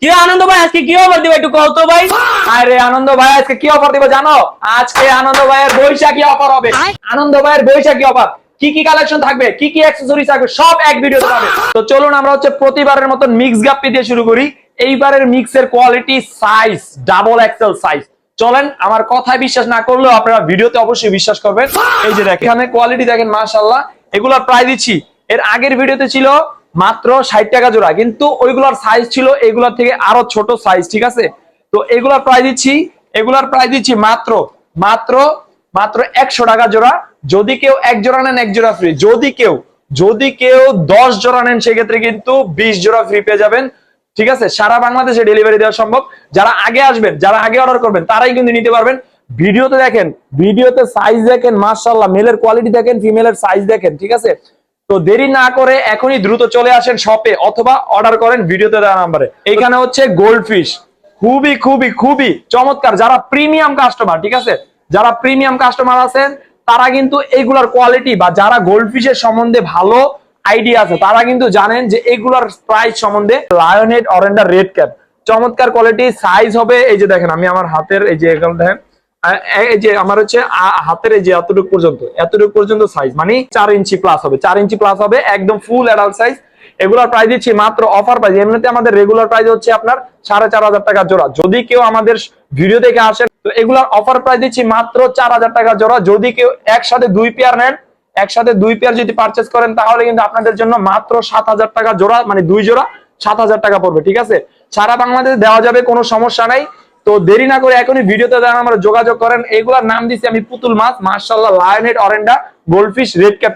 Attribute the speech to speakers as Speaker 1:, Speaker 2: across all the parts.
Speaker 1: কি আনন্দ ভাই আজকে কি অফার দিবা একটু কও তো ভাই।
Speaker 2: আরে আনন্দ ভাই আজকে কি অফার দিব জানো? আজকে আনন্দ ভাইয়ের বৈশাখী অফার হবে। আনন্দ ভাইয়ের বৈশাখী অফার, কি কি কালেকশন থাকবে, কি কি অ্যাকসেসরিজ থাকবে, সব এক ভিডিওতে পাবে। তো চলুন আমরা প্রতিবারের মতো মিক্স গাপ্পি দিয়ে শুরু করি। এইবারের মিক্সের quality, size double XL size. চলেন, আমার কথায় বিশ্বাস না করলেও আপনারা ভিডিওতে অবশ্যই বিশ্বাস করবেন। এই যে দেখেন, এখানে কোয়ালিটি দেখেন, মাশাআল্লাহ। এগুলোর প্রাইস দিচ্ছি, এর আগের ভিডিওতে ছিল মাত্র 60 টাকা জোড়া, কিন্তু ওইগুলোর সাইজ ছিল এগুলোর থেকে আরো ছোট সাইজ, ঠিক আছে? তো এগুলোর প্রাইস দিচ্ছি মাত্র মাত্র মাত্র 100 টাকা জোড়া। যদি কেউ এক জোড়া নেন এক জোড়া ফ্রি, যদি কেউ 10 জোড়া নেন সেক্ষেত্রে কিন্তু 20 জোড়া ফ্রি পেয়ে যাবেন, ঠিক আছে? সারা বাংলাদেশে ডেলিভারি দেওয়া সম্ভব। যারা আগে আসবেন, যারা আগে অর্ডার করবেন তারাই কিন্তু নিতে পারবেন। ভিডিওতে দেখেন, ভিডিওতে সাইজ দেখেন, মাশাআল্লাহ, মেলের কোয়ালিটি দেখেন, ফিমেলের সাইজ দেখেন, ঠিক আছে? তো দেরি না করে এখনই দ্রুত চলে আসেন শপে, অথবা অর্ডার করেন ভিডিওতে দেওয়া নাম্বারে। এখানে হচ্ছে গোল্ড ফিশ, খুবই খুবই খুবই চমৎকার। যারা প্রিমিয়াম কাস্টমার, ঠিক আছে, যারা প্রিমিয়াম কাস্টমার আছেন তারা কিন্তু এইগুলার কোয়ালিটি, বা যারা গোল্ড ফিশের সম্বন্ধে ভালো আইডিয়া আছে তারা কিন্তু জানেন যে এগুলার প্রাইস সম্বন্ধে। লায়ন হেড অরেন্ডা রেড ক্যাপ, চমৎকার কোয়ালিটি। সাইজ হবে, এই যে দেখেন, আমি আমার হাতের এই যে এখানে দেখেন, এই যে আমার হচ্ছে হাতের এই যে এতটুকু পর্যন্ত সাইজ, মানে 4 ইঞ্চি প্লাস হবে, 4 ইঞ্চি প্লাস হবে, একদম ফুল অ্যাডাল্ট সাইজ। এগুলোর প্রাইস দিচ্ছি মাত্র অফার প্রাইস। এমনিতে আমাদের রেগুলার প্রাইস হচ্ছে আপনার 4,500 টাকা জোড়া। যদি কেউ আমাদের ভিডিও দেখে আসেন, তো এগুলোর অফার প্রাইস দিচ্ছি মাত্র 4,000 টাকা জোড়া। যদি কেউ একসাথে 2 পেয়ার নেন, একসাথে 2 পেয়ার যদি পারচেস করেন, তাহলে কিন্তু আপনাদের জন্য মাত্র 7,000 টাকা জোড়া, মানে 2 জোড়া 7,000 টাকা পড়বে, ঠিক আছে? সারা বাংলাদেশে দেওয়া যাবে, কোনো সমস্যা নাই। তো দেরি না করে এখনই ভিডিওতে দেন, আমরা যোগাযোগ করেন। এগুলার নাম দিচ্ছি আমি পুতুল মাছ, মাশাআল্লাহ, lion head অরেন্ডা goldfish red cap.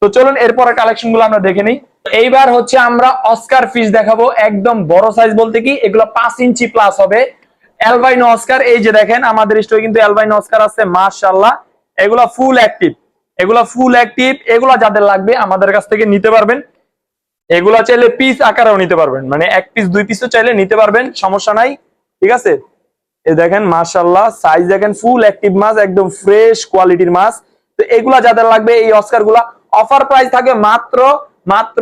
Speaker 2: তো চলুন এরপরে কালেকশন গুলো আমরা দেখে নিই। এইবার হচ্ছে আমরা অস্কার ফিশ দেখাবো, একদম বড় সাইজ বলতে কি, এগুলো 5 ইঞ্চি প্লাস হবে, অ্যালবাইনো অস্কার। এই যে দেখেন, আমাদের স্টোরে কিন্তু অ্যালবাইনো অস্কার আছে, মাশাআল্লাহ। এগুলা ফুল অ্যাক্টিভ, এগুলা যাদের লাগবে আমাদের কাছ থেকে নিতে পারবেন। এগুলা চাইলে পিস আকারেও নিতে পারবেন, মানে 1 পিস 2 পিসও চাইলে নিতে পারবেন, সমস্যা নাই, ঠিক আছে? এই দেখেন, মাশাআল্লাহ, সাইজ দেখেন, ফুল অ্যাক্টিভ মাছ, একদম ফ্রেশ কোয়ালিটির মাছ। তো এগুলা যাদের লাগবে, এই অস্কার গুলা অফার প্রাইস থাকে মাত্র মাত্র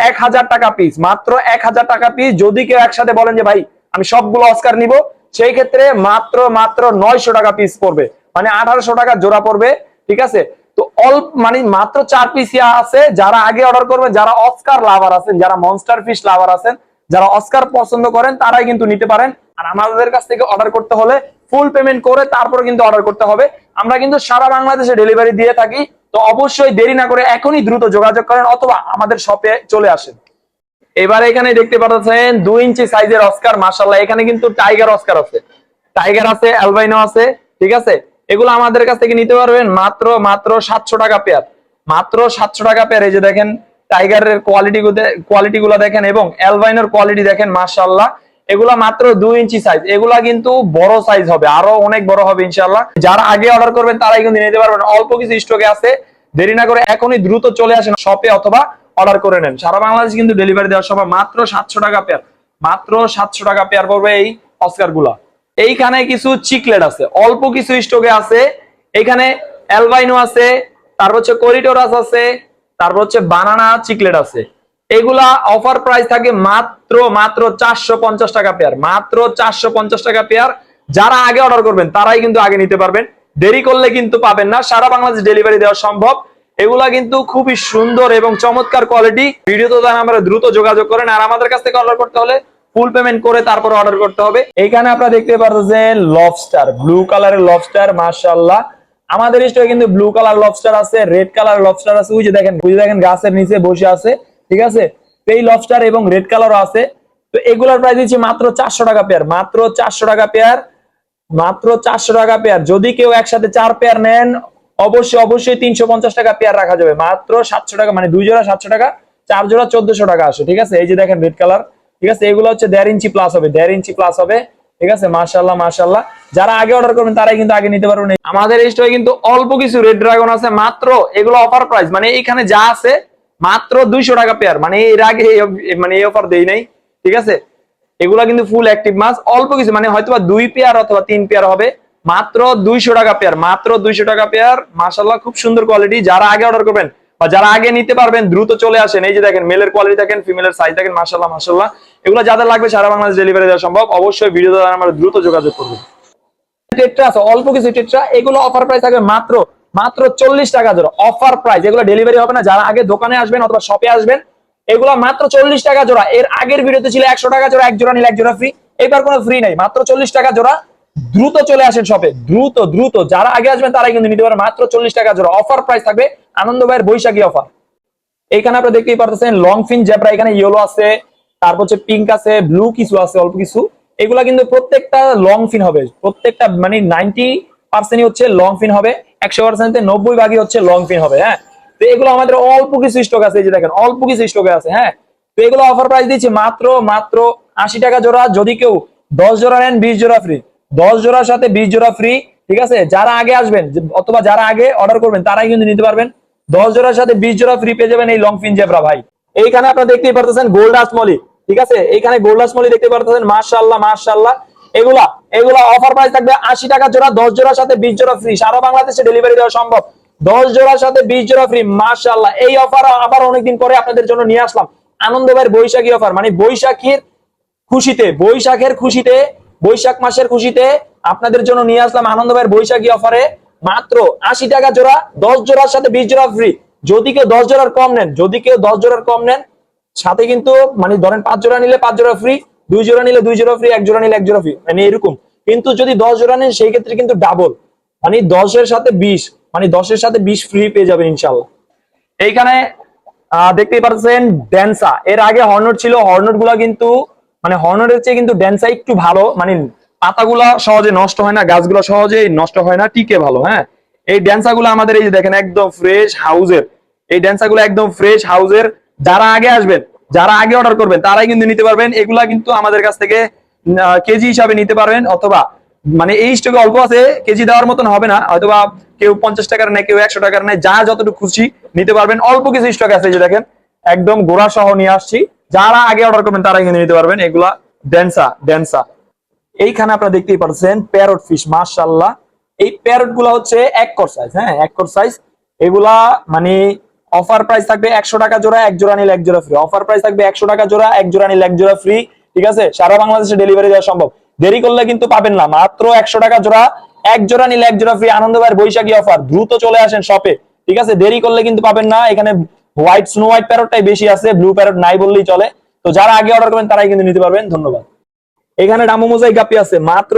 Speaker 2: 1000 টাকা পিস, মাত্র 1000 টাকা পিস। যদি কেউ একসাথে বলেন যে ভাই আমি সবগুলো অস্কার নিব, সেই ক্ষেত্রে মাত্র 900 টাকা পিস পড়বে, মানে 1800 টাকা জোড়া পড়বে, ঠিক আছে? তো অল্প, মানে মাত্র 4 পিস আছে। যারা আগে অর্ডার করবেন, যারা অস্কার লাভার আছেন, যারা মনস্টার ফিশ লাভার আছেন, যারা অস্কার পছন্দ করেন, তারাই কিন্তু নিতে পারেন। আর আমাদের কাছ থেকে অর্ডার করতে হলে ফুল পেমেন্ট করে তারপরে কিন্তু অর্ডার করতে হবে। আমরা কিন্তু সারা বাংলাদেশে ডেলিভারি দিয়ে থাকি। তো অবশ্যই দেরি না করে এখনই দ্রুত যোগাযোগ করেন, অথবা আমাদের শপে চলে আসেন। এবারে এখানে দেখতে পাচ্ছেন 2 ইঞ্চি সাইজের অস্কার, মাশাআল্লাহ। এখানে কিন্তু টাইগার অস্কার আছে, টাইগার আছে, অ্যালবাইনো আছে, ঠিক আছে? এগুলো আমাদের কাছ থেকে নিতে পারবেন মাত্র 700 টাকা পেয়ার, মাত্র 700 টাকা পেয়ার। এই যে দেখেন, টাইগারের কোয়ালিটি গুলো দেখেন, এবং অ্যালবাইনোর কোয়ালিটি দেখেন, মাশাআল্লাহ। এগুলা মাত্র 2 ইঞ্চি সাইজ, এগুলা কিন্তু বড় সাইজ হবে, আরো অনেক বড় হবে ইনশাআল্লাহ। যারা আগে অর্ডার করবেন তারাই কিন্তু নিতে পারবেন, অল্প কিছু স্টকে আছে। দেরি না করে এখনই দ্রুত চলে আসেন শপে, অথবা অর্ডার করে নেন। সারা বাংলাদেশ কিন্তু ডেলিভারি দেওয়ার সময় মাত্র 700 টাকা পেয়ার, মাত্র 700 টাকা পেয়ার পড়বে এই অস্কার গুলা। এইখানে কিছু চিকলেট আছে, অল্প কিছু স্টকে আছে। এখানে অ্যালবাইনো আছে, তারপর হচ্ছে করিডোরাস আছে, তারপর হচ্ছে বানানা চিকলেট আছে। এগুলা অফার প্রাইস থাকে মাত্র 450 টাকা পেয়ার, মাত্র 450 টাকা পেয়ার। যারা আগে অর্ডার করবেন তারাই কিন্তু আগে নিতে পারবেন, দেরি করলে কিন্তু পাবেন না। সারা বাংলাদেশ ডেলিভারি দেওয়া সম্ভব। এগুলা কিন্তু খুবই সুন্দর এবং চমৎকার কোয়ালিটি। ভিডিওতে আমরা দ্রুত যোগাযোগ করেন। আর আমাদের কাছ থেকে অর্ডার করতে হলে ফুল পেমেন্ট করে তারপর অর্ডার করতে হবে। এইখানে আপনারা দেখতে পাচ্ছেন লবস্টার, ব্লু কালারের লবস্টার, মাশাআল্লাহ। আমাদের স্টোরে কিন্তু ব্লু কালার লবস্টার আছে, রেড কালার লবস্টার আছে, ওই যে দেখেন গাছের নিচে বসে আছে, ঠিক আছে? এই লবস্টার এবং রেড কালারও আছে। তো এগুলোর প্রাইস দিচ্ছি মাত্র 400 টাকা পেয়ার, মাত্র 400 টাকা পেয়ার, মাত্র 400 টাকা পেয়ার। যদি কেউ একসাথে 4 পেয়ার নেন, অবশ্যই 350 টাকা পেয়ার রাখা যাবে, মাত্র 700 টাকা, মানে 2 জোড়া 700 টাকা, 4 জোড়া 1400 টাকা আসে, ঠিক আছে? এই যে দেখেন রেড কালার, ঠিক আছে? এগুলো হচ্ছে 1.5 ইঞ্চি প্লাস হবে, 1.5 ইঞ্চি প্লাস হবে, ঠিক আছে? মাশাআল্লাহ, মাশাআল্লাহ। যারা আগে অর্ডার করবেন তারাই কিন্তু আগে নিতে পারবেন। আমাদের স্টোরে কিন্তু অল্প কিছু রেড ড্রাগন আছে, মাত্র এগুলো অফার প্রাইস, মানে এখানে যা আছে মাত্র 200 টাকা পেয়ার, মানে এর আগে মানে এই অফার দেই নাই, ঠিক আছে? এগুলা কিন্তু ফুল অ্যাক্টিভ মাছ, অল্প কিছু, মানে হয়তোবা 2 পেয়ার অথবা 3 পেয়ার হবে, মাত্র 200 টাকা পেয়ার, মাত্র 200 টাকা পেয়ার। মাশাআল্লাহ, খুব সুন্দর কোয়ালিটি। যারা আগে অর্ডার করবেন বা যারা আগে নিতে পারবেন দ্রুত চলে আসেন। এই যে দেখেন মেলের কোয়ালিটি দেখেন, ফিমেলের সাইজ দেখেন, মাশাআল্লাহ মাশাআল্লাহ। এগুলো যাদের লাগবে সারা বাংলাদেশ ডেলিভারি দেওয়া সম্ভব। অবশ্যই ভিডিও দ্বারা আমরা দ্রুত যোগাযোগ করবেন। টেট্রা আছে অল্প কিছু টেট্রা, এগুলো অফার প্রাইস থাকবে মাত্র মাত্র 40 টাকা জোড়া, অফার প্রাইস। এগুলো ডেলিভারি হবে না, যারা আগে দোকানে আসবেন অথবা শপে আসবেন এগুলো মাত্র 40 টাকা জোড়া। এর আগের ভিডিওতে ছিল 100 টাকা জোড়া, এক জোড়া নিলে এক জোড়া ফ্রি। এবার কোনো ফ্রি নাই, মাত্র 40 টাকা জোড়া। দ্রুত চলে আসেন শপে, দ্রুত দ্রুত, যারা আগে আসবেন তারাই কিন্তু নিতে পারেন মাত্র 40 টাকা জোড়া। অফার প্রাইস থাকবে, আনন্দ ভাইয়ের বৈশাখী অফার। এইখানে আপনারা দেখতেই পারতেছেন লং ফিন জেব্রা, এখানে ইয়েলো আছে, তারপর হচ্ছে পিঙ্ক আছে, ব্লু কিছু আছে অল্প কিছু। এগুলা কিন্তু প্রত্যেকটা লং ফিন হবে, প্রত্যেকটা মানে 90% হচ্ছে লং ফিন হবে, 100% 90 ভাগই হচ্ছে লং ফিন হবে। হ্যাঁ, তো এগুলো আমাদের অল্প কিছু স্টক আছে, এই যে দেখেন অল্প কিছু স্টকে আছে। হ্যাঁ, তো এগুলো অফার প্রাইস দিচ্ছি মাত্র মাত্র 80 টাকা জোড়া। যদি কেউ 10 জোড়া নেন 20 জোড়া ফ্রি, 10 জোড়ার সাথে 20 জোড়া ফ্রি। ঠিক আছে, যারা আগে আসবেন অথবা যারা আগে অর্ডার করবেন তারাই কিন্তু নিতে পারবেন। 10 জোড়ার সাথে 20 জোড়া ফ্রি পেয়ে যাবেন এই লং ফিন জেব্রা ভাই। এইখানে আপনারা দেখতেই পারতেছেন গোল্ডাস মলি। ঠিক আছে, এইখানে গোল্ডাস মলি দেখতে পারতেছেন, মাশাআল্লাহ মাশাআল্লাহ। এগুলা এগুলা অফার প্রাইস থাকবে 80 টাকা জোড়া, 10 জোড়ার সাথে 20 জোড়া ফ্রি। সারা বাংলাদেশে ডেলিভারি দেওয়া সম্ভব, 10 জোড়ার সাথে 20 জোড়া ফ্রি। মাশাআল্লাহ, এই অফার আবার অনেকদিন পরে আপনাদের জন্য নিয়ে আসলাম। আনন্দ ভাইয়ের বৈশাখী অফার, মানে বৈশাখীর খুশিতে, বৈশাখের খুশিতে, বৈশাখ মাসের খুশিতে আপনাদের জন্য নিয়ে আসলাম আনন্দ ভাইয়ের বৈশাখী অফারে মাত্র 80 টাকা জোড়া, 10 জোড়ার সাথে 20 জোড়া ফ্রি। যদি কেউ 10 জোড়ার কম নেন, যদি কেউ 10 জোড়ার কম নেন সাথে কিন্তু মানে ধরেন 5 জোড়া নিলে 5 জোড়া ফ্রি, 2 জোড়া নিলে 2 জোড়া ফ্রি, 1 জোড়া নিলে 1 জোড়া ফ্রি, মানে এরকম। কিন্তু যদি 10 জোড়া নেন সেই ক্ষেত্রে কিন্তু ডাবল, মানে 10 এর সাথে 20, মানে 10 এর সাথে 20 ফ্রি পেয়ে যাবেন ইনশাআল্লাহ। এইখানে দেখতেই পাচ্ছেন ড্যান্সা, এর আগে হর্নট ছিল, হর্নট গুলা কিন্তু মানে হর্নটের চেয়ে কিন্তু ড্যান্সা একটু ভালো, মানে পাতাগুলা সহজে নষ্ট হয় না, গাছগুলো সহজে নষ্ট হয় না, টিকে ভালো। হ্যাঁ, এই ড্যান্সা গুলো আমাদের এই যে দেখেন একদম ফ্রেশ হাউজের, এই ড্যান্সা গুলো একদম ফ্রেশ হাউজের। যারা আগে আসবেন, যারা আগে অর্ডার করবেন তারাই কিন্তু নিতে পারবেন। এগুলা কিন্তু আমাদের কাছ থেকে কেজি হিসাবে নিতে পারবেন, অথবা মানে এই স্টকে অল্প আছে, কেজি দেওয়ার মতন হবে না, হয়তোবা কেউ 50 টাকার নেয়, কেউ 100 টাকার নেয়, যা যতটুকু খুশি নিতে পারবেন। অল্প কিছু স্টক আছে, যে দেখেন একদম গোড়া সহ নিয়ে আসছি, যারা আগে অর্ডার করবেন তারাই কিন্তু নিতে পারবেন এগুলা ড্যান্সা ড্যান্সা। এইখানে আপনারা দেখতেই পাচ্ছেন প্যারট ফিশ, মাশাআল্লাহ। এই প্যারট গুলা হচ্ছে 1 কোর সাইজ। হ্যাঁ, 1 কোর সাইজ। এগুলা মানে অফার প্রাইস থাকবে 100 টাকা জোড়া, 1 জোড়া নিলে 1 জোড়া ফ্রি। অফার প্রাইস থাকবে 100 টাকা জোড়া, 1 জোড়া নিলে 1 জোড়া ফ্রি। ঠিক আছে, সারা বাংলাদেশে ডেলিভারি দেওয়া সম্ভব, দেরি করলে কিন্তু পাবেন না। মাত্র 100 টাকা জোড়া, 1 জোড়া নিলে 1 জোড়া ফ্রি। আনন্দ ভাইয়ের বৈশাখী অফার, দ্রুত চলে আসেন শপে। ঠিক আছে, দেরি করলে কিন্তু পাবেন না। এখানে হোয়াইট স্নো হোয়াইট প্যারটটাই বেশি আছে, ব্লু প্যারট নাই বললেই চলে। তো যারা আগে অর্ডার করবেন তারাই কিন্তু নিতে পারবেন। ধন্যবাদ। এখানে ডামো মোজাইক গাপি আছে মাত্র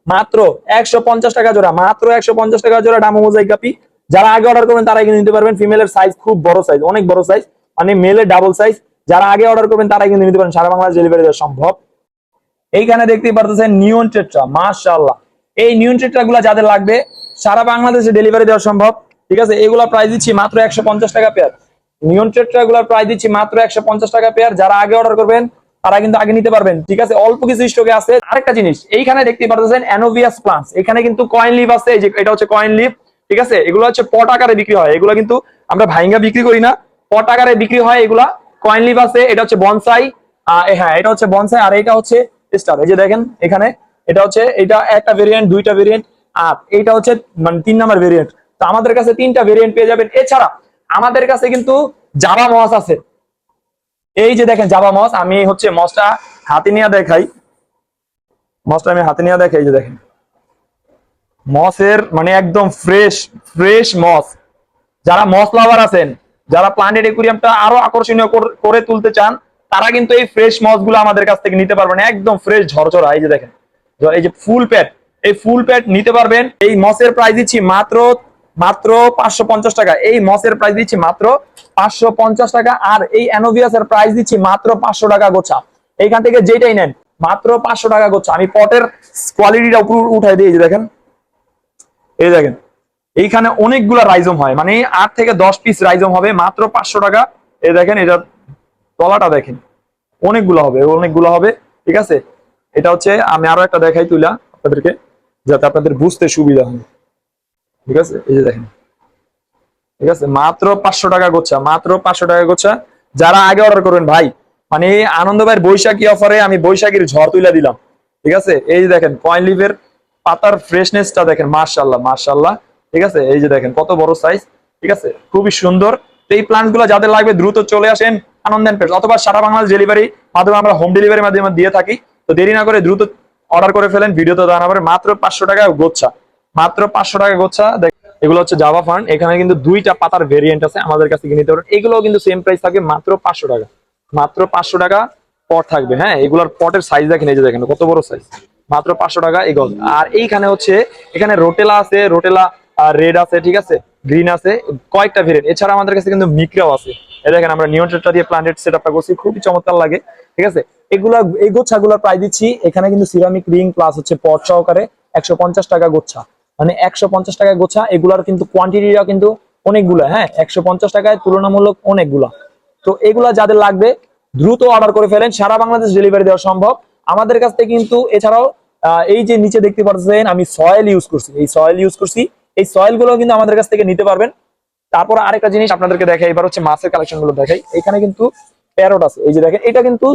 Speaker 2: মাত্র 150 টাকা জোড়া, মাত্র 150 টাকা জোড়া ডামো মোজাইক গাপি। যারা আগে অর্ডার করবেন তারাই কিন্তু নিতে পারবেন। ফিমেলের সাইজ খুব বড় সাইজ, অনেক বড় সাইজ, মানে মেলের ডাবল সাইজ। যারা আগে অর্ডার করবেন তারাই কিন্তু নিতে পারেন, সারা বাংলাদেশ ডেলিভারি দেওয়া সম্ভব। এইখানে দেখতেই পারতেছেন নিয়ন টেট্রা, মাশাআল্লাহ। এই নিয়ন টেট্রা গুলা যাদের লাগবে সারা বাংলাদেশে ডেলিভারি দেওয়া সম্ভব। ঠিক আছে, এগুলা প্রাইস দিচ্ছি মাত্র 150 টাকা পেয়ার। নিয়ন টেট্রা গুলার প্রাইস দিচ্ছি মাত্র 150 টাকা পেয়ার। যারা আগে অর্ডার করবেন তারা কিন্তু আগে নিতে পারবেন। ঠিক আছে, অল্প কিছু স্টকে আছে। আরেকটা জিনিস এইখানে দেখতে পাচ্ছেন অ্যানোভিয়াস প্লান্টস, এখানে কিন্তু কয়েন লিভ আছে, এই যে এটা হচ্ছে কয়েন লিভ। ঠিক আছে, এগুলো হচ্ছে পট আকারে বিক্রি হয়, এগুলো কিন্তু আমরা ভাইঙ্গা বিক্রি করি না, পট আকারে বিক্রি হয় এগুলা। কয়েন লিভ আছে, এটা হচ্ছে বনসাই। হ্যাঁ, এটা হচ্ছে বনসাই, আর এটা হচ্ছে স্টার। এই যে দেখেন এখানে এটা হচ্ছে, এটা একটা ভেরিয়েন্ট, দুইটা ভেরিয়েন্ট, আর এইটা হচ্ছে মানে 3 নাম্বার ভেরিয়েন্ট। তো আমাদের কাছে 3টা ভেরিয়েন্ট পেয়ে যাবেন। এছাড়া আমাদের কাছে কিন্তু জাভা মস আছে। এই যে দেখেন জাভা মস, আমি হচ্ছে মসটা হাতে নিয়ে দেখাই, মসটা আমি হাতে নিয়ে দেখাই। যে দেখেন মসের মানে একদম ফ্রেশ ফ্রেশ মস। যারা মস লাভার আছেন, যারা প্ল্যানেট একুরিয়ামটা আরো আকর্ষণীয় করে তুলতে চান, তারা কিন্তু এই ফ্রেশ মস গুলো আমাদের কাছ থেকে নিতে পারবেন, একদম ফ্রেশ ঝরঝরা। এই যে দেখেন, এই যে ফুল প্যাড, এই ফুল প্যাড নিতে পারবেন। এই মসের প্রাইস দিচ্ছি মাত্র মাত্র 550 টাকা। এই মসের প্রাইস দিচ্ছি মাত্র 550 টাকা। আর এই অ্যানোভিয়াসের প্রাইস দিচ্ছি মাত্র 500 টাকা গোছা। এইখান থেকে যেটাই নেন মাত্র 500 টাকা গোছা। আমি পটের কোয়ালিটিটা উপর উঠাই দিই, এই যে দেখেন, এই দেখেন এইখানে অনেকগুলা রাইজম হয়, মানে 8 থেকে 10 পিস রাইজম হবে, মাত্র 500 টাকা। এই দেখেন এটা তলাটা দেখেন, অনেকগুলো হবে, অনেকগুলো হবে। ঠিক আছে, এটা হচ্ছে আমি আরো একটা দেখাই তুইলা আপনাদেরকে, যাতে আপনাদের বুঝতে সুবিধা হয়। ঠিক আছে, এই যে দেখেন, ঠিক আছে, মাত্র 500 টাকা গোচ্ছা, মাত্র 500 টাকা গোচ্ছা। যারা আগে অর্ডার করবেন ভাই, মানে আনন্দ ভাইয়ের বৈশাখী অফারে আমি বৈশাখীর ঝড় তুলে দিলাম। ঠিক আছে, এই যে দেখেন কয়েন লিভের পাতার ফ্রেশনেসটা দেখেন, মাশাআল্লাহ মাশাআল্লাহ। ঠিক আছে, এই যে দেখেন কত বড় সাইজ। ঠিক আছে, খুবই সুন্দর। তো এই প্ল্যান গুলো যাদের লাগবে দ্রুত চলে আসেন আনন্দ এন্ড পেটস, অথবা সারা বাংলাদেশ ডেলিভারি মাধ্যমে আমরা হোম ডেলিভারির মাধ্যমে দিয়ে থাকি। তো দেরি না করে দ্রুত অর্ডার করে ফেলেন, ভিডিওতে জানাবেন। মাত্র 500 টাকা গোচ্ছা, মাত্র 500 টাকা গোচ্ছা। এগুলো হচ্ছে জাভা ফার্ন, এখানে কিন্তু 2টা পাতার ভেরিয়েন্ট আছে, আমাদের কাছে নিতে পারেন। এগুলো কিন্তু সেম প্রাইস থাকবে, মাত্র 500 টাকা, মাত্র 500 টাকা পট থাকবে। হ্যাঁ, এগুলোর পটের সাইজ দেখেন, এই যে দেখেন কত বড় সাইজ, মাত্র 500 টাকা এই গজ। আর এইখানে হচ্ছে এখানে রোটেলা আছে, রোটেলা রেড আছে, ঠিক আছে, গ্রিন আছে, কয়েকটা ভেরিয়েন্ট। এছাড়া আমাদের কাছে কিন্তু মিক্রাও আছে। এই দেখেন আমরা নিয়ন টেট্রা দিয়ে প্ল্যান্টেড সেটআপটা করছি, খুবই চমৎকার লাগে, ঠিক আছে। এগুলা এই গোচ্ছাগুলোর প্রাইস দিচ্ছি এখানে কিন্তু সিরামিক রিং প্লাস হচ্ছে পট সহকারে 150 টাকা গোচ্ছা, মানে 150 টাকা গোচ্ছা। এগুলার কিন্তু কোয়ান্টিটিটা কিন্তু অনেকগুলা, হ্যাঁ, 150 টাকায় তুলনামূলক অনেকগুলা। তো এগুলা যাদের লাগবে দ্রুত অর্ডার করে ফেলেন, সারা বাংলাদেশ ডেলিভারি দেওয়া সম্ভব আমাদের কাছ থেকে। কিন্তু এছাড়াও এই যে নিচে দেখতে পাচ্ছেন আমি সয়েল ইউজ করছি, এই সয়েল ইউজ করছি, এই সয়েল গুলো কিন্তু আমাদের কাছ থেকে নিতে পারবেন। তারপর আরেকটা জিনিস আপনাদেরকে দেখাই, এবার হচ্ছে মাছের কালেকশন গুলো দেখাই। এখানে কিন্তু প্যারট আছে, এই যে দেখেন, এটা কিন্তু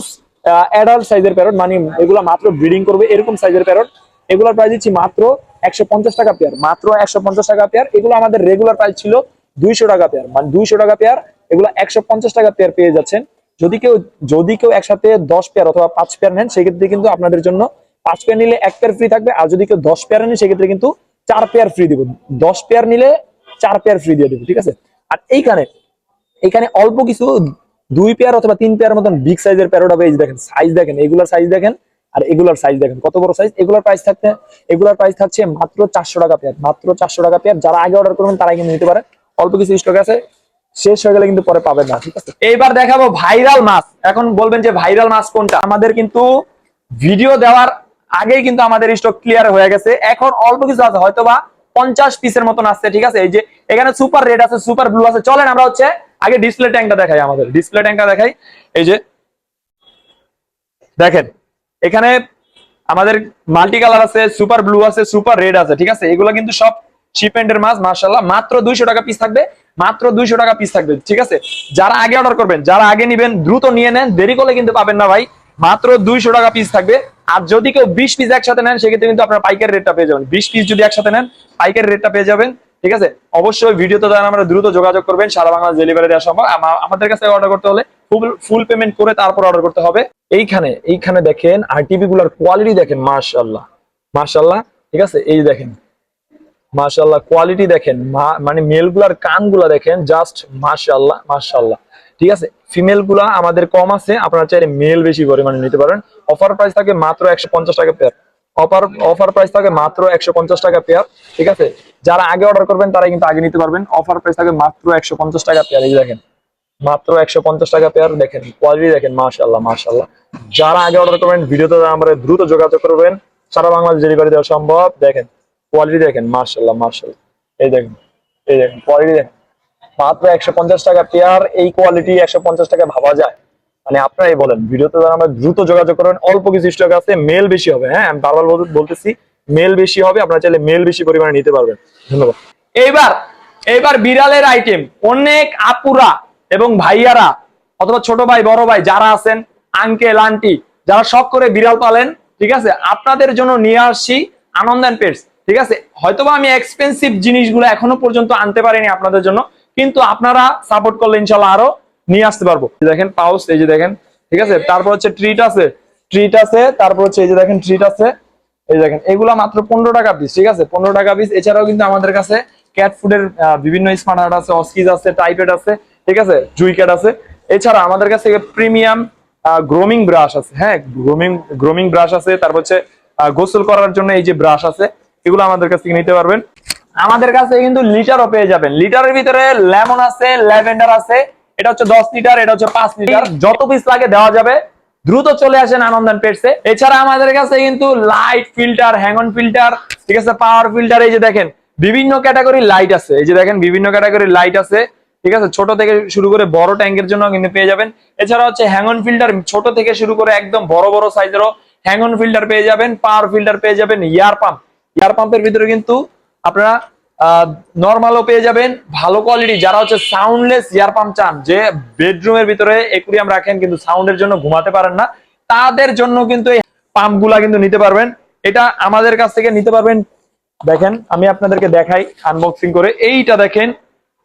Speaker 2: অ্যাডাল্ট সাইজের প্যারট, মানে এগুলা মাত্র ব্রিডিং করবে এরকম সাইজের প্যারট। এগুলোর প্রাইস দিচ্ছি মাত্র 150 টাকা পেয়ার, মাত্র 150 টাকা পেয়ার। এগুলো আমাদের রেগুলার প্রাইস ছিল 200 টাকা পেয়ার, মানে 200 টাকা পেয়ার, এগুলো 150 টাকা পেয়ার পেয়ে যাচ্ছেন। যদি কেউ একসাথে 10 পেয়ার অথবা 5 পেয়ার নেন, সেক্ষেত্রে কিন্তু আপনাদের জন্য 5 পেয়ার নিলে 1 পেয়ার ফ্রি থাকবে। আর যদি কেউ 10 পেয়ার নেন, সেক্ষেত্রে কিন্তু 4 পেয়ার ফ্রি দিব। 10 পেয়ার নিলে 4 পেয়ার ফ্রি দিয়ে দেবো, ঠিক আছে। আর এখানে অল্প কিছু 2 পেয়ার অথবা 3 পেয়ার মতন বিগ সাইজের প্যারট হবে। এই যে দেখেন সাইজ দেখেন, এগুলার সাইজ দেখেন, আর এগুলার সাইজ দেখেন কত বড় সাইজ। এগুলার প্রাইস থাকছে মাত্র 400 টাকা পেয়ার, মাত্র 400 টাকা পেয়ার। যারা আগে অর্ডার করবেন তারাই কিন্তু নিতে পারেন, অল্প কিছু স্টক আছে, শেষ হয়ে গেলে কিন্তু পরে পাবেন না, ঠিক আছে। এইবার দেখাবো ভাইরাল মাছ। এখন বলবেন যে ভাইরাল মাছ কোনটা? আমাদের কিন্তু ভিডিও দেওয়ার আগেই কিন্তু আমাদের স্টক ক্লিয়ার হয়ে গেছে, এখন অল্প কিছু আছে, হয়তোবা 50 পিসের মতন আসছে, ঠিক আছে। এই যে এখানে সুপার রেড আছে, সুপার ব্লু আছে। চলেন আমরা হচ্ছে আগে ডিসপ্লে ট্যাঙ্কটা দেখাই, আমাদের ডিসপ্লে ট্যাঙ্কটা দেখাই। এই যে দেখেন, এখানে আমাদের মাল্টি কালার আছে, সুপার ব্লু আছে, সুপার রেড আছে, ঠিক আছে। এগুলো কিন্তু সব শিপমেন্টের মাছ, মাশাআল্লাহ। মাত্র 200 টাকা পিস থাকবে, মাত্র 200 টাকা পিস থাকবে, ঠিক আছে। যারা আগে অর্ডার করবেন, যারা আগে নিবেন দ্রুত নিয়ে নেন, দেরি করলে কিন্তু পাবেন না ভাই। মাত্র 200 টাকা পিস থাকবে। আর যদি কেউ 20 পিস একসাথে নেন, সেক্ষেত্রে কিন্তু আপনার পাইকারি রেটটা পেয়ে যাবেন। 20 পিস যদি একসাথে নেন, পাইকারি রেটটা পেয়ে যাবেন, ঠিক আছে। অবশ্যই ভিডিওতে জানা আমরা দ্রুত যোগাযোগ করবেন, সারা বাংলাদেশ ডেলিভারি দেওয়া সম্ভব। আমাদের কাছে অর্ডার করতে হলে ফুল পেমেন্ট করে তারপর অর্ডার করতে হবে। এইখানে দেখেন আরটিভি গুলার কোয়ালিটি দেখেন, মাশাআল্লাহ মাশাআল্লাহ, ঠিক আছে। এই দেখেন মাশাআল্লাহ কোয়ালিটি দেখেন, মানে মেল গুলার কান গুলা দেখেন, জাস্ট মাশাআল্লাহ মাশাআল্লাহ, ঠিক আছে। ফিমেল গুলা আমাদের কম আছে, আপনারা চাইলে মেল বেশি পরিমাণে নিতে পারেন। অফার প্রাইস থাকে মাত্র 150 টাকা পেয়ার, অফার প্রাইস থাকে মাত্র 150 টাকা পেয়ার, ঠিক আছে। যারা আগে অর্ডার করবেন তারা কিন্তু আগে নিতে পারবেন। অফার প্রাইস থাকে মাত্র 150 টাকা পেয়ার। এই দেখেন মাত্র 150 টাকা পেয়ার, দেখেন কোয়ালিটি দেখেন, মাশাআল্লাহ মাশাআল্লাহ। যারা আগে অর্ডার করবেন ভিডিওতে আমরা দ্রুত যোগাযোগ করবেন, সারা বাংলাদেশ ডেলিভারি দেওয়া সম্ভব। দেখেন কোয়ালিটি দেখেন, মাশাআল্লাহ মাশাআল্লাহ। এই দেখেন কোয়ালিটি দেখেন, মাত্র 150 টাকা পেয়ার। এই কোয়ালিটি 150 টাকা ভাবা যায়? মানে আপনারাই বলেন। ভিডিওতে আমরা দ্রুত যোগাযোগ করবেন, অল্প কিছু স্টক আছে, মেল বেশি হবে। হ্যাঁ, আমি বারবার বলতেছি মেল বেশি হবে, আপনারা চাইলে মেল বেশি পরিমাণে নিতে পারবেন। ধন্যবাদ। এইবার বিড়ালের আইটেম, অনেক আপুরা এবং ভাইয়ারা অথবা ছোট ভাই বড় ভাই যারা আছেন, আঙ্কেল আন্টি যারা শখ করে বিড়াল পালেন, ঠিক আছে, আপনাদের জন্য নিয়ে আসছি আনন্দ এন্ড পেটস, ঠিক আছে। হয়তোবা আমি এক্সপেন্সিভ জিনিসগুলো এখনো পর্যন্ত আনতে পারিনি আপনাদের জন্য, কিন্তু আপনারা সাপোর্ট করলে ইনশাল্লাহ আরো নিয়ে আসতে পারবো। দেখেন পাউচ, এই যে দেখেন, ঠিক আছে। তারপর হচ্ছে ট্রিট আছে, তারপর হচ্ছে এই যে দেখেন ট্রিট আছে, এই দেখেন। এগুলা মাত্র 15 টাকা পিস, ঠিক আছে, 15 টাকা পিস। এছাড়াও কিন্তু আমাদের কাছে ক্যাট ফুডের বিভিন্ন স্মার্ট হার্ট আছে, অস্কিজ আছে, টাইপেড আছে, ঠিক আছে, জুই ক্যাট আছে। এছাড়া আমাদের কাছে প্রিমিয়াম গ্রোমিং ব্রাশ আছে, হ্যাঁ, গ্রোমিং ব্রাশ আছে। তারপর হচ্ছে গোসল করার জন্য এই যে ব্রাশ আছে, এগুলো আমাদের কাছ থেকে নিতে পারবেন। আমাদের কাছে কিন্তু লিটারও পেয়ে যাবেন। লিটারের ভিতরে লেমন আছে, ল্যাভেন্ডার আছে। এটা হচ্ছে 10 লিটার, এটা হচ্ছে 5 লিটার, যত পিস লাগে দেওয়া যাবে। দ্রুত চলে আসেন আনন্দ এন্ড পেটসে। এছাড়া আমাদের কাছে কিন্তু light filter, hang on filter, ঠিক আছে, পাওয়ার ফিল্টার, এই যে দেখেন বিভিন্ন ক্যাটাগরি লাইট আছে। এই যে দেখেন বিভিন্ন ক্যাটাগরি লাইট আছে, ঠিক আছে। ছোট থেকে শুরু করে বড় ট্যাঙ্কের জন্য কিন্তু পেয়ে যাবেন। এছাড়া হচ্ছে হ্যাং অন ফিল্টার, ছোট থেকে শুরু করে একদম বড় বড় সাইজেরও হ্যাং অন ফিল্টার পেয়ে যাবেন, পাওয়ার ফিল্টার পেয়ে যাবেন। ইয়ার পাম্পের ভিতরে কিন্তু আপনারা নরমালও পেয়ে যাবেন, ভালো কোয়ালিটি। যারা হচ্ছে সাউন্ডলেস ইয়ার পাম্প চান, যে বেডরুমের ভিতরে একুরিয়াম রাখেন কিন্তু সাউন্ডের জন্য ঘুমাতে পারেন না, তাদের জন্য কিন্তু এই পাম্প গুলা কিন্তু নিতে পারবেন। এটা আমাদের কাছ থেকে নিতে পারবেন। দেখেন আমি আপনাদেরকে দেখাই আনবক্সিং করে। এইটা দেখেন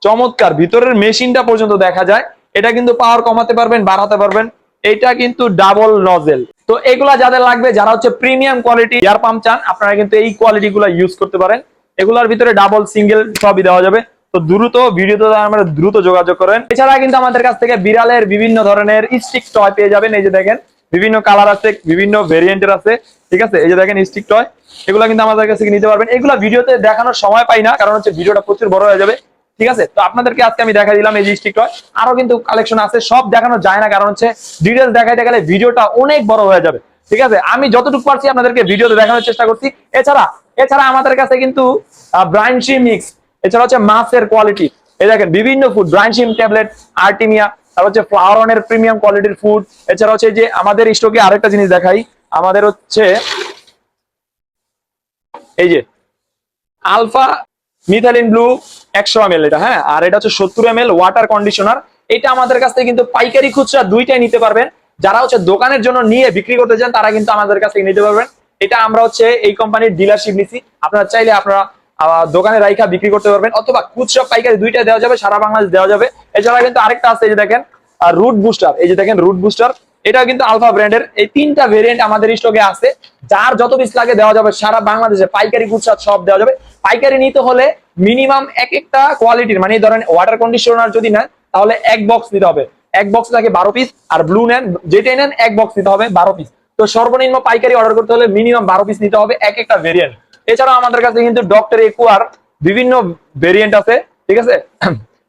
Speaker 2: চমৎকার, ভিতরের মেশিনটা পর্যন্ত দেখা যায়। এটা কিন্তু পাওয়ার কমাতে পারবেন, বাড়াতে পারবেন। এটা কিন্তু ডাবল নজেল। তো এগুলা যাদের লাগবে, যারা হচ্ছে প্রিমিয়াম কোয়ালিটি এয়ার পাম্প চান, আপনারা কিন্তু এই কোয়ালিটি গুলা ইউজ করতে পারেন। এগুলার ভিতরে ডাবল, সিঙ্গেল সবই দেওয়া যাবে। তো দ্রুত ভিডিওতে আমরা দ্রুত যোগাযোগ করেন। এছাড়া কিন্তু আমাদের কাছ থেকে বিড়ালের বিভিন্ন ধরনের স্টিক টয় পেয়ে যাবেন। এই যে দেখেন, বিভিন্ন কালার আছে, বিভিন্ন ভেরিয়েন্টের আছে, ঠিক আছে। এই যে দেখেন স্টিক টয়, এগুলো কিন্তু আমাদের কাছ থেকে নিতে পারবেন। এগুলো ভিডিওতে দেখানোর সময় পাই না, কারণ হচ্ছে ভিডিওটা প্রচুর বড় হয়ে যাবে, ঠিক আছে। তো আপনাদেরকে আজকে আমি দেখা দিলাম এই যে স্টিক টয়। আরো কিন্তু কালেকশন আছে, সব দেখানো যায় না, কারণ হচ্ছে ডিটেলস দেখাইতে গেলে ভিডিওটা অনেক বড় হয়ে যাবে, ঠিক আছে। আমি যতটুকু পারছি আপনাদেরকে ভিডিওতে দেখানোর চেষ্টা করছি। এছাড়া আমাদের কাছে কিন্তু ব্রাইনশি মিক্স, এছাড়া হচ্ছে মাছের কোয়ালিটি, এই দেখেন বিভিন্ন ফুড, ব্রাইনশিম ট্যাবলেট, আর্টিমিয়া, তারপর হচ্ছে ফ্লাওয়ারনের প্রিমিয়াম কোয়ালিটির ফুড। এছাড়া হচ্ছে যে আমাদের স্টকে আরেকটা জিনিস দেখাই, আমাদের হচ্ছে এই যে আলফা মিথালিন ব্লু 100 ml, এটা হ্যাঁ, আর এটা হচ্ছে 70 ml ওয়াটার কন্ডিশনার। এটা আমাদের কাছ থেকে কিন্তু পাইকারি খুচরা দুইটাই নিতে পারবেন। যারা হচ্ছে দোকানের জন্য নিয়ে বিক্রি করতে চান, তারা কিন্তু আমাদের কাছ থেকে নিতে পারবেন। এটা আমরা হচ্ছে এই কোম্পানির ডিলারশিপ নিছি। আপনারা চাইলে আপনারা দোকানে রাইখা বিক্রি করতে পারবেন, অথবা খুচরা পাইকারি দুইটা দেওয়া যাবে, সারা বাংলাদেশ দেওয়া যাবে। এছাড়া কিন্তু আরেকটা আছে, এই যে দেখেন রুট বুস্টার, এই যে দেখেন রুট বুস্টার, এটা কিন্তু আলফা ব্র্যান্ডের। এই তিনটা ভেরিয়েন্ট আমাদের স্টকে আছে। যার যত পিস লাগে দেওয়া যাবে, সারা বাংলাদেশে পাইকারি খুচরা সব দেওয়া যাবে। পাইকারি নিতে হলে মিনিমাম এক একটা কোয়ালিটির, মানে ধরেন ওয়াটার কন্ডিশনার যদি নেন, তাহলে এক বক্স নিতে হবে। এক বক্স থাকে 12 পিস, আর ব্লু নেন, যেটাই নেন এক বক্স নিতে হবে 12 পিস। তো সর্বনিম্ন পাইকারি অর্ডার করতে হলে মিনিমাম 12 পিস নিতে হবে এক একটা ভেরিয়েন্ট। এছাড়াও আমাদের কাছে কিন্তু ডক্টর একুয়ার বিভিন্ন ভেরিয়েন্ট আছে, ঠিক আছে।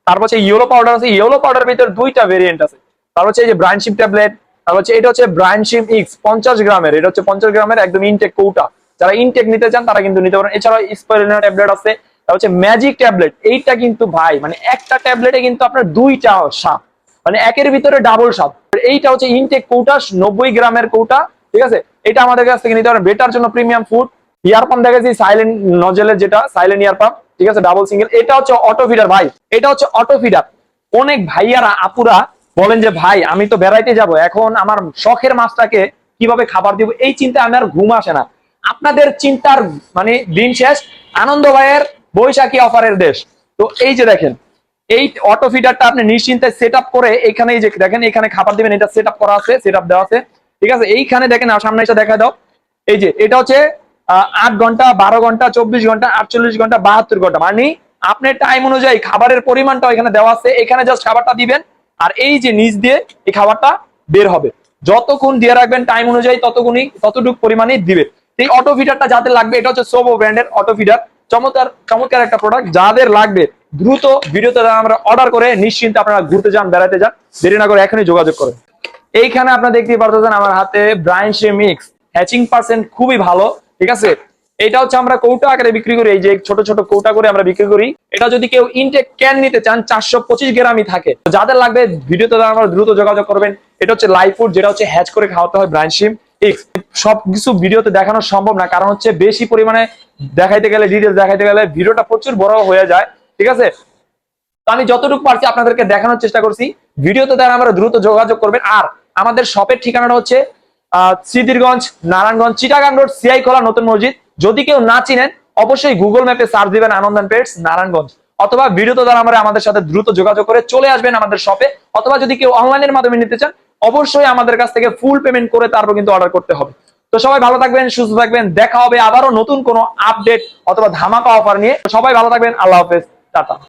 Speaker 2: তারপর হচ্ছে ইয়েলো পাউডার আছে, ইয়েলো পাউডার ভিতরে দুইটা ভেরিয়েন্ট আছে। তারপর হচ্ছে এই যে ব্রাইনশিপ ট্যাবলেট, তারপর হচ্ছে এটা হচ্ছে ব্রাইনশিপ এক্স 50 গ্রামের, এটা হচ্ছে 50 গ্রামের একদম ইনটেক কৌটা। যারা ইনটেক নিতে চান তারা কিন্তু নিতে পারেন। এছাড়াও স্পাইরুলিনা ট্যাবলেট আছে, তারপর হচ্ছে ম্যাজিক ট্যাবলেট। এইটা কিন্তু ভাই মানে একটা ট্যাবলেটে কিন্তু আপনার দুইটা স্বাদ, মানে একের ভিতরে ডাবল স্বাদ। এইটা হচ্ছে ইনটেক কৌটা, 90 গ্রামের কৌটা, ঠিক আছে। এটা আমাদের কাছ থেকে নিতে পারেন। বেটার জন্য প্রিমিয়াম ফুড। ইয়ার পাম্প দেখেছি সাইলেন্ট নজেলের, যেটা সাইলেন্ট ইয়ার পাম্প, ঠিক আছে, ডাবল সিঙ্গেল। এটা হচ্ছে অটো ফিডার ভাই, এটা হচ্ছে অটো ফিডার। অনেক ভাইয়ারা আপুরা বলেন যে ভাই আমি তো বেড়াইতে যাব, এখন আমার শখের মাছটাকে কিভাবে খাবার দিব, এই চিন্তা আমার ঘুম আসে না। আপনাদের চিন্তার মানে দিন শেষ। আনন্দ ভাইয়ের বৈশাখী অফারের দেশ। তো এই যে দেখেন, এই অটো ফিডারটা আপনি নিশ্চিন্তে সেট আপ করে, এখানে এই যে দেখেন এখানে খাবার দিবেন, এটা সেট আপ করা আছে, সেট আপ দেওয়া আছে, ঠিক আছে। এইখানে দেখেন, সামনে এসে দেখা দাও, এই যে এটা হচ্ছে 8 ঘন্টা, 12 ঘন্টা, 24 ঘন্টা, 48 ঘন্টা, 72 ঘন্টা, মানে আপনার টাইম অনুযায়ী খাবারের পরিমাণটা এখানে দেওয়া আছে। এখানে জাস্ট খাবারটা দিবেন, আর এই যে নিচ দিয়ে এই খাবারটা বের হবে। যতক্ষণ দিয়ে রাখবেন টাইম অনুযায়ী ততটুকু পরিমাণে দিবে। এই অটো ফিডারটা যাদের লাগবে, এটা হচ্ছে সোবো ব্র্যান্ডের অটো ফিডার। চমৎকার একটা প্রোডাক্ট। যাদের লাগবে দ্রুত ভিডিওতে আমরা অর্ডার করে নিশ্চিন্তে আপনারা ঘুরতে যান, বেড়াতে যান, দেরি না করে এখনই যোগাযোগ করেন। এইখানে আপনারা দেখতেই পারতেছেন আমার হাতে ব্রাইনশি মিক্স, হ্যাচিং পার্সেন্ট খুবই ভালো, ঠিক আছে। এটা হচ্ছে আমরা কৌটা আকারে বিক্রি করি, এই যে ছোট ছোট কৌটা করে আমরা বিক্রি করি। এটা যদি কেউ ইনটেক ক্যান নিতে চান, 425 গ্রামই থাকে। যাদের লাগবে ভিডিওতে আমরা দ্রুত যোগাযোগ করবেন। এটা হচ্ছে লাইভ ফুড, যেটা হচ্ছে হ্যাচ করে খাওয়াতে হয় ব্রাইনশিম এক্স। সবকিছু ভিডিওতে দেখানো সম্ভব না, কারণ হচ্ছে বেশি পরিমাণে দেখাইতে গেলে, ডিটেলস দেখাইতে গেলে ভিডিওটা প্রচুর বড় হয়ে যায়, ঠিক আছে। তো আমি যতটুকু পারছি আপনাদেরকে দেখানোর চেষ্টা করছি। ভিডিওতে দ্বারা আমরা দ্রুত যোগাযোগ করবেন। আর আমাদের শপের ঠিকানাটা হচ্ছে সিদ্ধিরগঞ্জ, নারায়ণগঞ্জ, চিটাগাং রোড, সিআই খোলা নতুন মসজিদ। যদি কেউ না চিনেন, অবশ্যই গুগল ম্যাপে সার্চ দিবেন আনন্দ এন্ড পেটস নারায়ণগঞ্জ, অথবা ভিডিওতে দ্বারা আমাদের সাথে দ্রুত যোগাযোগ করে চলে আসবেন আমাদের শপে। অথবা যদি কেউ অনলাইনের মাধ্যমে নিতে চান, অবশ্যই আমাদের কাছ থেকে ফুল পেমেন্ট করে তারপর কিন্তু অর্ডার করতে হবে। তো সবাই ভালো থাকবেন, সুস্থ থাকবেন। দেখা হবে আবারও নতুন কোনো আপডেট অথবা ধামাকা অফার নিয়ে। সবাই ভালো থাকবেন, আল্লাহ হাফেজ, টাটা।